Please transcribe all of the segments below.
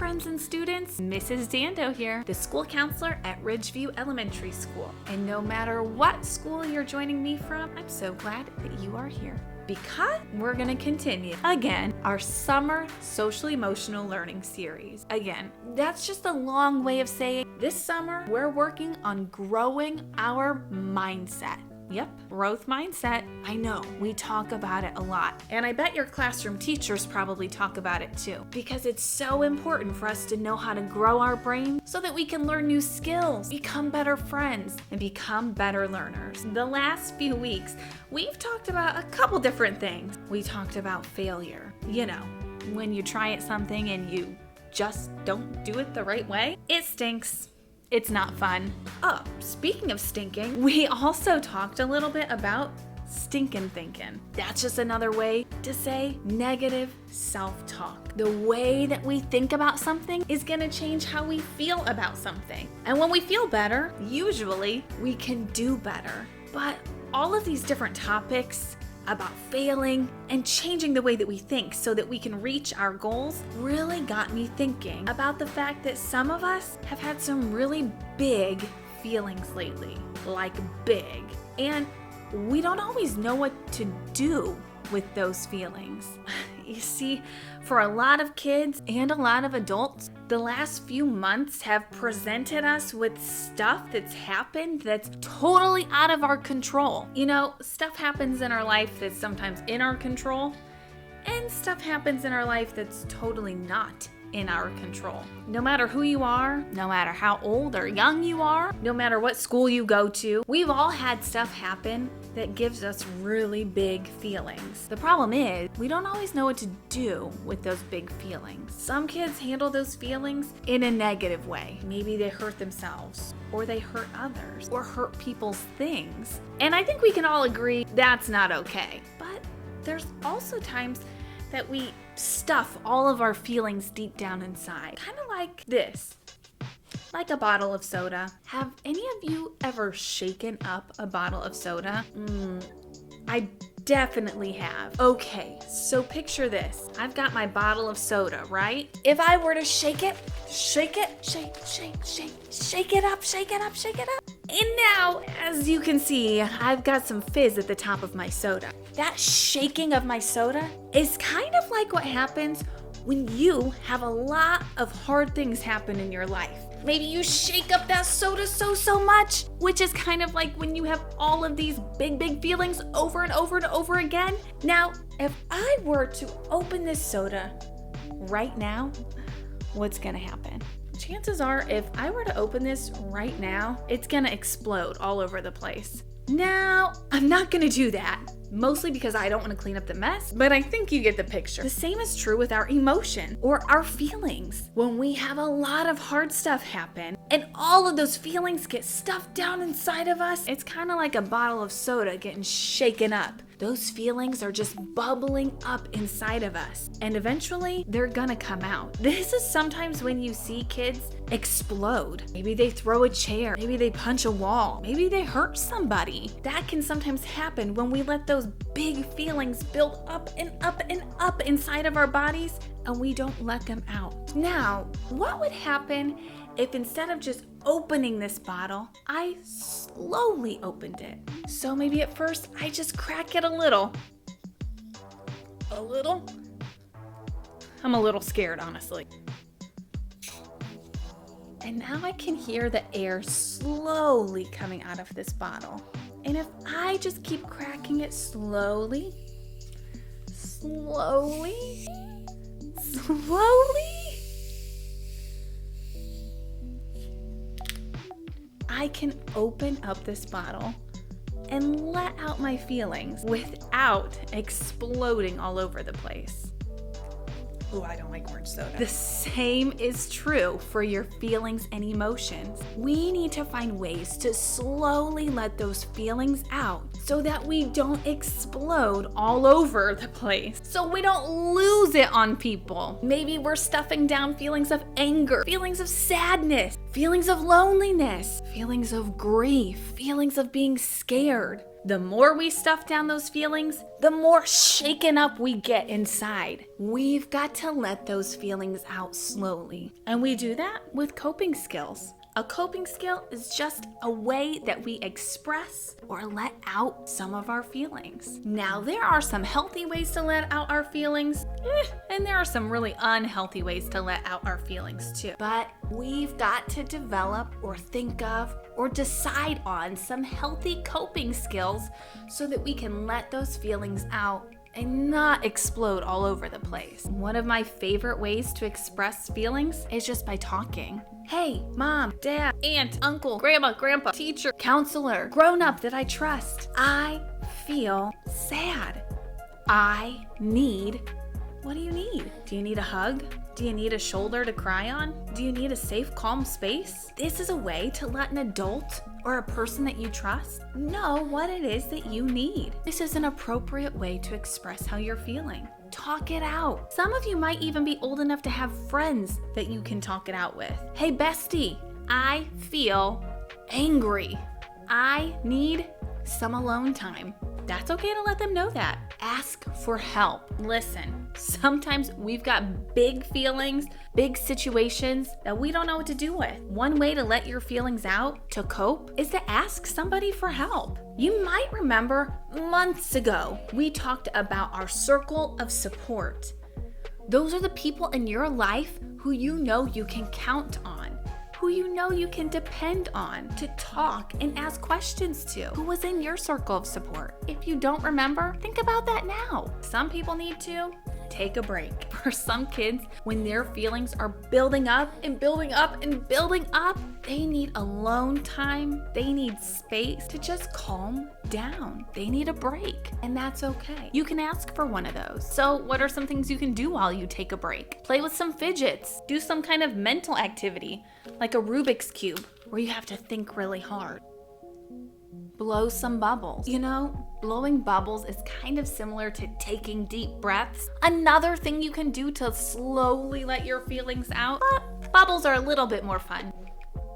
friends and students. Mrs. Dando here, the school counselor at Ridgeview Elementary School. And no matter what school you're joining me from, I'm so glad that you are here, because we're going to continue again our summer social emotional learning series. Again, that's just a long way of saying this summer we're working on growing our mindset. Yep, growth mindset. I know, we talk about it a lot. And I bet your classroom teachers probably talk about it too, because it's so important for us to know how to grow our brain so that we can learn new skills, become better friends, and become better learners. The last few weeks, we've talked about a couple different things. We talked about failure. You know, when you try at something and you just don't do it the right way, it stinks. It's not fun. Oh, speaking of stinking, we also talked a little bit about stinkin' thinking. That's just another way to say negative self-talk. The way that we think about something is gonna change how we feel about something. And when we feel better, usually we can do better. But all of these different topics about failing and changing the way that we think so that we can reach our goals really got me thinking about the fact that some of us have had some really big feelings lately, like big, and we don't always know what to do with those feelings. You see, for a lot of kids and a lot of adults, the last few months have presented us with stuff that's happened that's totally out of our control. You know, stuff happens in our life that's sometimes in our control, and stuff happens in our life that's totally not in our control. No matter who you are, no matter how old or young you are, no matter what school you go to, we've all had stuff happen that gives us really big feelings. The problem is, we don't always know what to do with those big feelings. Some kids handle those feelings in a negative way. Maybe they hurt themselves, or they hurt others, or hurt people's things. And I think we can all agree that's not okay. But there's also times that we stuff all of our feelings deep down inside. Kind of like this. Like a bottle of soda. Have any of you ever shaken up a bottle of soda? I definitely have. Okay, so picture this. I've got my bottle of soda, right? If I were to shake it, shake it up. And now, as you can see, I've got some fizz at the top of my soda. That shaking of my soda is kind of like what happens when you have a lot of hard things happen in your life. Maybe you shake up that soda so much, which is kind of like when you have all of these big feelings over and over again. Now, if I were to open this soda right now, what's gonna happen? Chances are, if I were to open this right now, it's gonna explode all over the place. Now, I'm not gonna do that, mostly because I don't want to clean up the mess, but I think you get the picture. The same is true with our emotion or our feelings. When we have a lot of hard stuff happen and all of those feelings get stuffed down inside of us, it's kind of like a bottle of soda getting shaken up. Those feelings are just bubbling up inside of us, and eventually they're gonna come out. This is sometimes when you see kids explode. Maybe they throw a chair, maybe they punch a wall, maybe they hurt somebody. That can sometimes happen when we let those big feelings build up and up and up inside of our bodies and we don't let them out. Now, what would happen if instead of just opening this bottle, I slowly opened it? So maybe at first I just crack it a little. I'm a little scared, honestly. And now I can hear the air slowly coming out of this bottle. And if I just keep cracking it slowly, I can open up this bottle and let out my feelings without exploding all over the place. Ooh, I don't like orange soda. The same is true for your feelings and emotions. We need to find ways to slowly let those feelings out so that we don't explode all over the place, so we don't lose it on people. Maybe we're stuffing down feelings of anger, feelings of sadness, feelings of loneliness, feelings of grief, feelings of being scared. The more we stuff down those feelings, the more shaken up we get inside. We've got to let those feelings out slowly. And we do that with coping skills. A coping skill is just a way that we express or let out some of our feelings. Now, there are some healthy ways to let out our feelings, and there are some really unhealthy ways to let out our feelings too. But we've got to develop or think of or decide on some healthy coping skills so that we can let those feelings out and not explode all over the place. One of my favorite ways to express feelings is just by talking. Hey, mom, dad, aunt, uncle, grandma, grandpa, teacher, counselor, grown-up that I trust. I feel sad. I need. What do you need? Do you need a hug? Do you need a shoulder to cry on? Do you need a safe, calm space? This is a way to let an adult or a person that you trust know what it is that you need. This is an appropriate way to express how you're feeling. Talk it out. Some of you might even be old enough to have friends that you can talk it out with. Hey, bestie, I feel angry. I need some alone time. That's okay to let them know that. Ask for help. Listen, sometimes we've got big feelings, big situations that we don't know what to do with. One way to let your feelings out, to cope, is to ask somebody for help. You might remember months ago, we talked about our circle of support. Those are the people in your life who you know you can count on, who you know you can depend on to talk and ask questions to. Who was in your circle of support? If you don't remember, think about that now. Some people need to take a break. For some kids, when their feelings are building up and building up and building up, they need alone time. They need space to just calm down. They need a break, and that's okay. You can ask for one of those. So what are some things you can do while you take a break? Play with some fidgets. Do some kind of mental activity, like a Rubik's Cube, where you have to think really hard. Blow some bubbles. You know, blowing bubbles is kind of similar to taking deep breaths. Another thing you can do to slowly let your feelings out, but bubbles are a little bit more fun.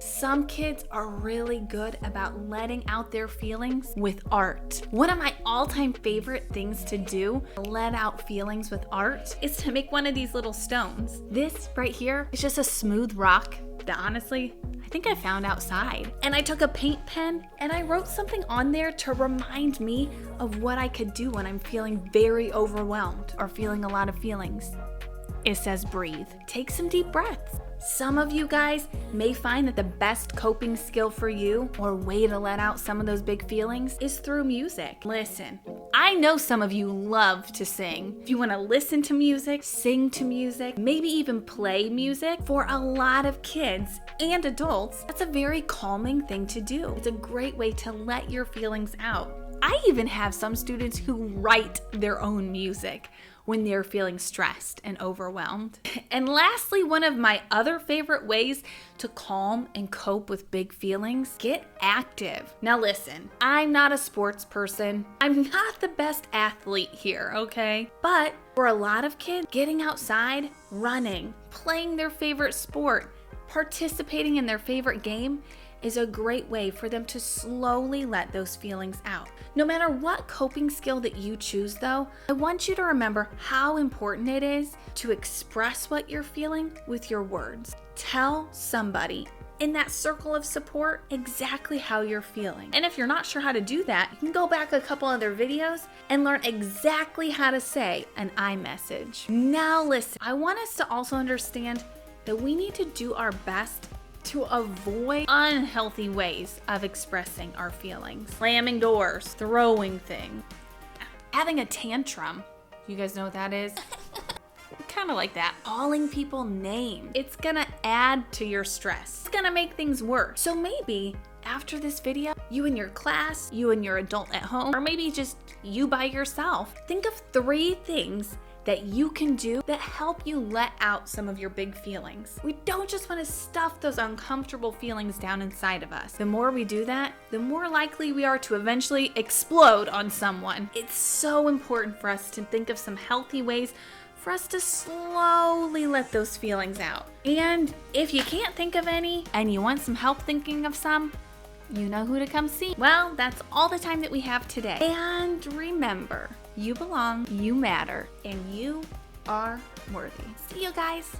Some kids are really good about letting out their feelings with art. One of my all-time favorite things to do to let out feelings with art is to make one of these little stones. This right here is just a smooth rock that honestly, I think I found outside. And I took a paint pen and I wrote something on there to remind me of what I could do when I'm feeling very overwhelmed or feeling a lot of feelings. It says breathe. Take some deep breaths. Some of you guys may find that the best coping skill for you or way to let out some of those big feelings is through music. Listen, I know some of you love to sing. If you want to listen to music, sing to music, maybe even play music, for a lot of kids and adults, that's a very calming thing to do. It's a great way to let your feelings out. I even have some students who write their own music when they're feeling stressed and overwhelmed. And lastly, one of my other favorite ways to calm and cope with big feelings, get active. Now listen, I'm not a sports person. I'm not the best athlete here, okay? But for a lot of kids, getting outside, running, playing their favorite sport, participating in their favorite game is a great way for them to slowly let those feelings out. No matter what coping skill that you choose though, I want you to remember how important it is to express what you're feeling with your words. Tell somebody in that circle of support exactly how you're feeling. And if you're not sure how to do that, you can go back a couple other videos and learn exactly how to say an I message. Now listen, I want us to also understand that we need to do our best to avoid unhealthy ways of expressing our feelings. Slamming doors, throwing things, having a tantrum. You guys know what that is? Kind of like that. Calling people names. It's gonna add to your stress. It's gonna make things worse. So maybe after this video, you and your class, you and your adult at home, or maybe just you by yourself, think of 3 things that you can do that help you let out some of your big feelings. We don't just want to stuff those uncomfortable feelings down inside of us. The more we do that, the more likely we are to eventually explode on someone. It's so important for us to think of some healthy ways for us to slowly let those feelings out. And if you can't think of any and you want some help thinking of some, you know who to come see. Well, that's all the time that we have today. And remember, you belong, you matter, and you are worthy. See you guys.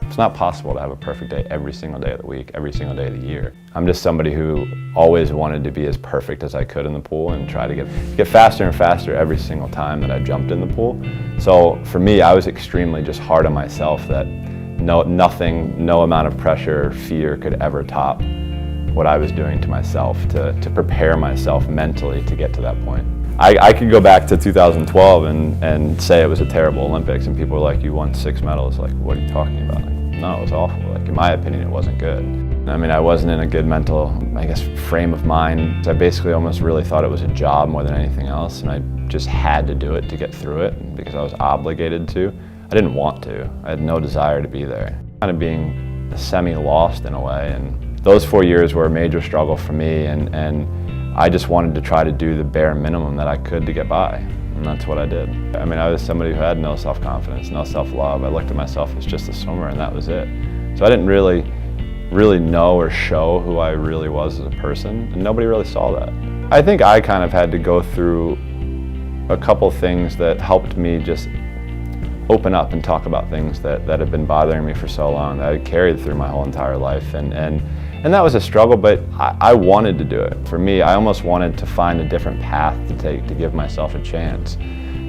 It's not possible to have a perfect day every single day of the week, every single day of the year. I'm just somebody who always wanted to be as perfect as I could in the pool and try to get faster and faster every single time that I jumped in the pool. So for me, I was extremely just hard on myself that no amount of pressure or fear could ever top what I was doing to myself to prepare myself mentally to get to that point. I could go back to 2012 and say it was a terrible Olympics, and people were like, you won 6 medals. Like, what are you talking about? Like, no, it was awful. Like, in my opinion, it wasn't good. I mean, I wasn't in a good mental, frame of mind. I basically almost really thought it was a job more than anything else, and I just had to do it to get through it because I was obligated to. I didn't want to. I had no desire to be there. Kind of being semi-lost in a way, and those 4 years were a major struggle for me, and I just wanted to try to do the bare minimum that I could to get by, and that's what I did. I mean, I was somebody who had no self-confidence, no self-love. I looked at myself as just a swimmer, and that was it. So I didn't really know or show who I really was as a person, and nobody really saw that. I think I kind of had to go through a couple things that helped me just open up and talk about things that had been bothering me for so long, that I carried through my whole entire life. And that was a struggle, but I wanted to do it. For me, I almost wanted to find a different path to take to give myself a chance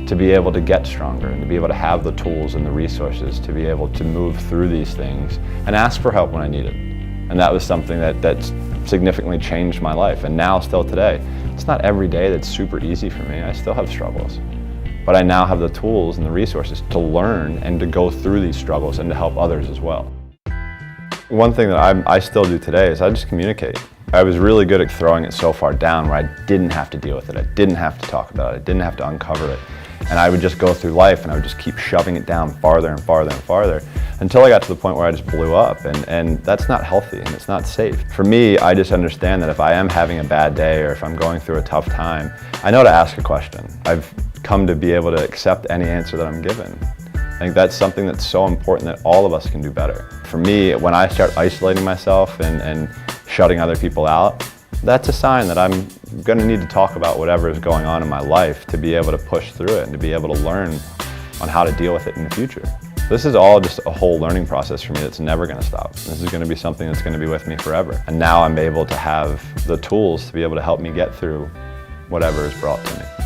to be able to get stronger and to be able to have the tools and the resources to be able to move through these things and ask for help when I needed. And that was something that significantly changed my life. And now, still today, it's not every day that's super easy for me. I still have struggles. But I now have the tools and the resources to learn and to go through these struggles and to help others as well. One thing that I still do today is I just communicate. I was really good at throwing it so far down where I didn't have to deal with it. I didn't have to talk about it. I didn't have to uncover it. And I would just go through life and I would just keep shoving it down farther and farther and farther until I got to the point where I just blew up. And that's not healthy and it's not safe. For me, I just understand that if I am having a bad day or if I'm going through a tough time, I know to ask a question. I've come to be able to accept any answer that I'm given. I think that's something that's so important that all of us can do better. For me, when I start isolating myself and shutting other people out, that's a sign that I'm going to need to talk about whatever is going on in my life to be able to push through it and to be able to learn on how to deal with it in the future. This is all just a whole learning process for me that's never going to stop. This is going to be something that's going to be with me forever. And now I'm able to have the tools to be able to help me get through whatever is brought to me.